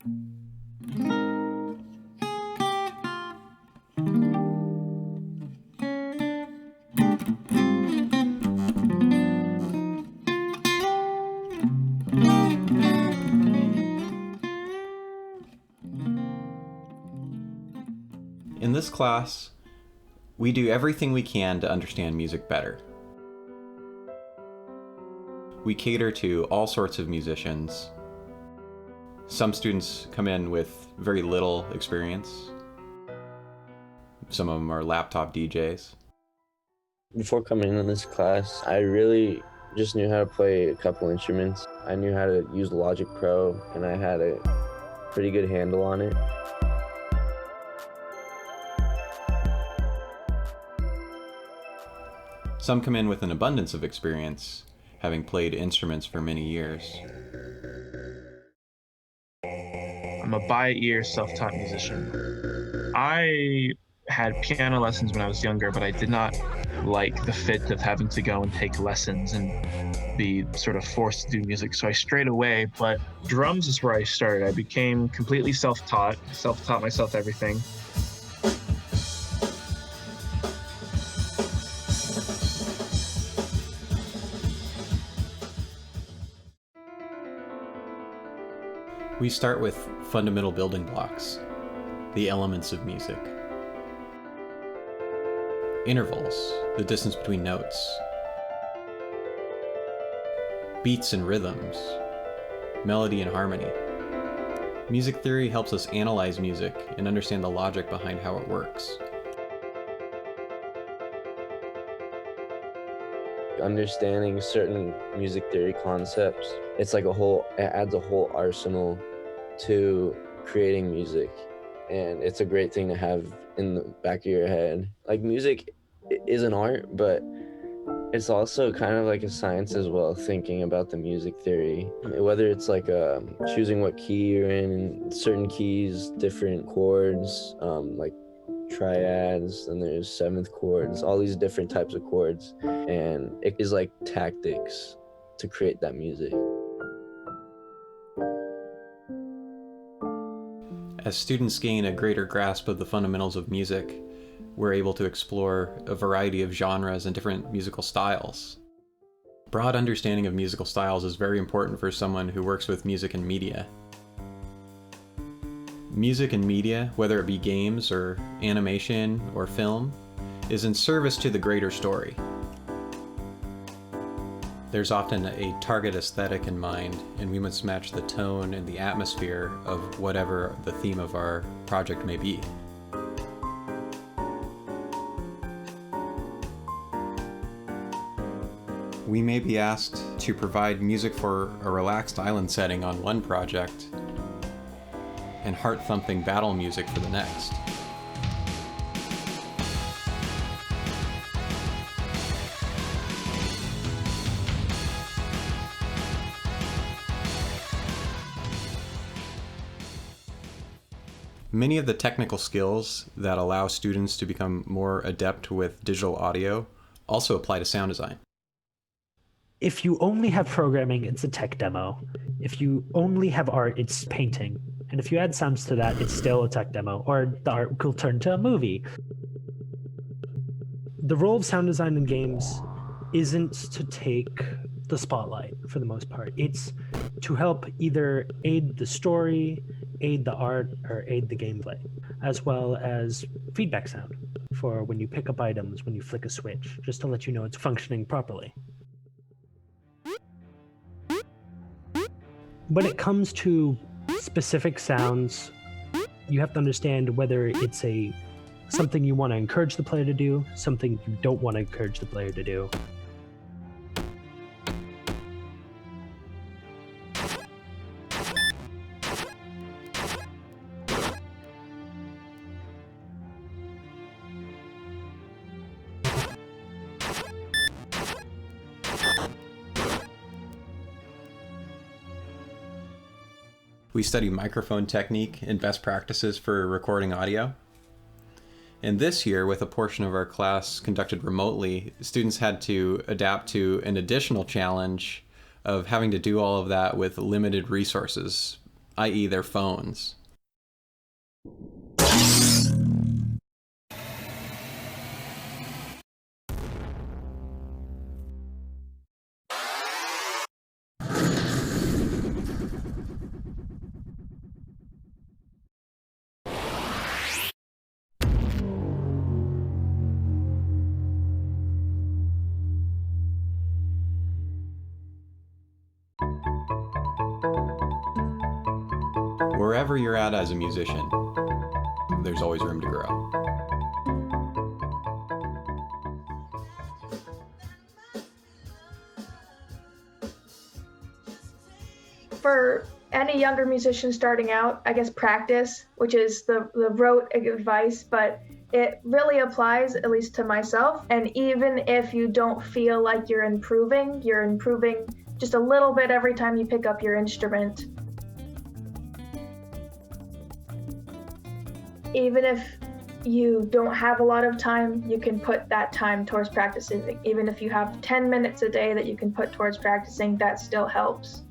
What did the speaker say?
In this class, we do everything we can to understand music better. We cater to all sorts of musicians. Some students come in with very little experience. Some of them are laptop DJs. Before coming into this class, I really just knew how to play a couple instruments. I knew how to use Logic Pro, and I had a pretty good handle on it. Some come in with an abundance of experience, having played instruments for many years. I'm a by-ear, self-taught musician. I had piano lessons when I was younger, but I did not like the fit of having to go and take lessons and be sort of forced to do music, so I strayed away. But drums is where I started. I became completely self-taught myself everything. We start with fundamental building blocks, the elements of music. Intervals, the distance between notes. Beats and rhythms, melody and harmony. Music theory helps us analyze music and understand the logic behind how it works. Understanding certain music theory concepts, it adds a whole arsenal to creating music, and it's a great thing to have in the back of your head. Like, music is an art, but it's also kind of like a science as well, thinking about the music theory, whether it's like choosing what key you're in, certain keys, different chords, like triads, and there's seventh chords, all these different types of chords, and it is like tactics to create that music. As students gain a greater grasp of the fundamentals of music, we're able to explore a variety of genres and different musical styles. Broad understanding of musical styles is very important for someone who works with music and media. Music and media, whether it be games or animation or film, is in service to the greater story. There's often a target aesthetic in mind, and we must match the tone and the atmosphere of whatever the theme of our project may be. We may be asked to provide music for a relaxed island setting on one project and heart-thumping battle music for the next. Many of the technical skills that allow students to become more adept with digital audio also apply to sound design. If you only have programming, it's a tech demo. If you only have art, it's painting. And if you add sounds to that, it's still a tech demo, or the art could turn to a movie. The role of sound design in games isn't to take the spotlight for the most part. It's to help either aid the story, aid the art, or aid the gameplay, as well as feedback sound for when you pick up items, when you flick a switch, just to let you know it's functioning properly. When it comes to specific sounds, you have to understand whether it's something you want to encourage the player to do, something you don't want to encourage the player to do. We study microphone technique and best practices for recording audio. And this year, with a portion of our class conducted remotely, students had to adapt to an additional challenge of having to do all of that with limited resources, i.e. their phones. Wherever you're at as a musician, there's always room to grow. For any younger musician starting out, I guess practice, which is the rote advice, but it really applies, at least to myself. And even if you don't feel like you're improving just a little bit every time you pick up your instrument. Even if you don't have a lot of time, you can put that time towards practicing. Even if you have 10 minutes a day that you can put towards practicing, that still helps.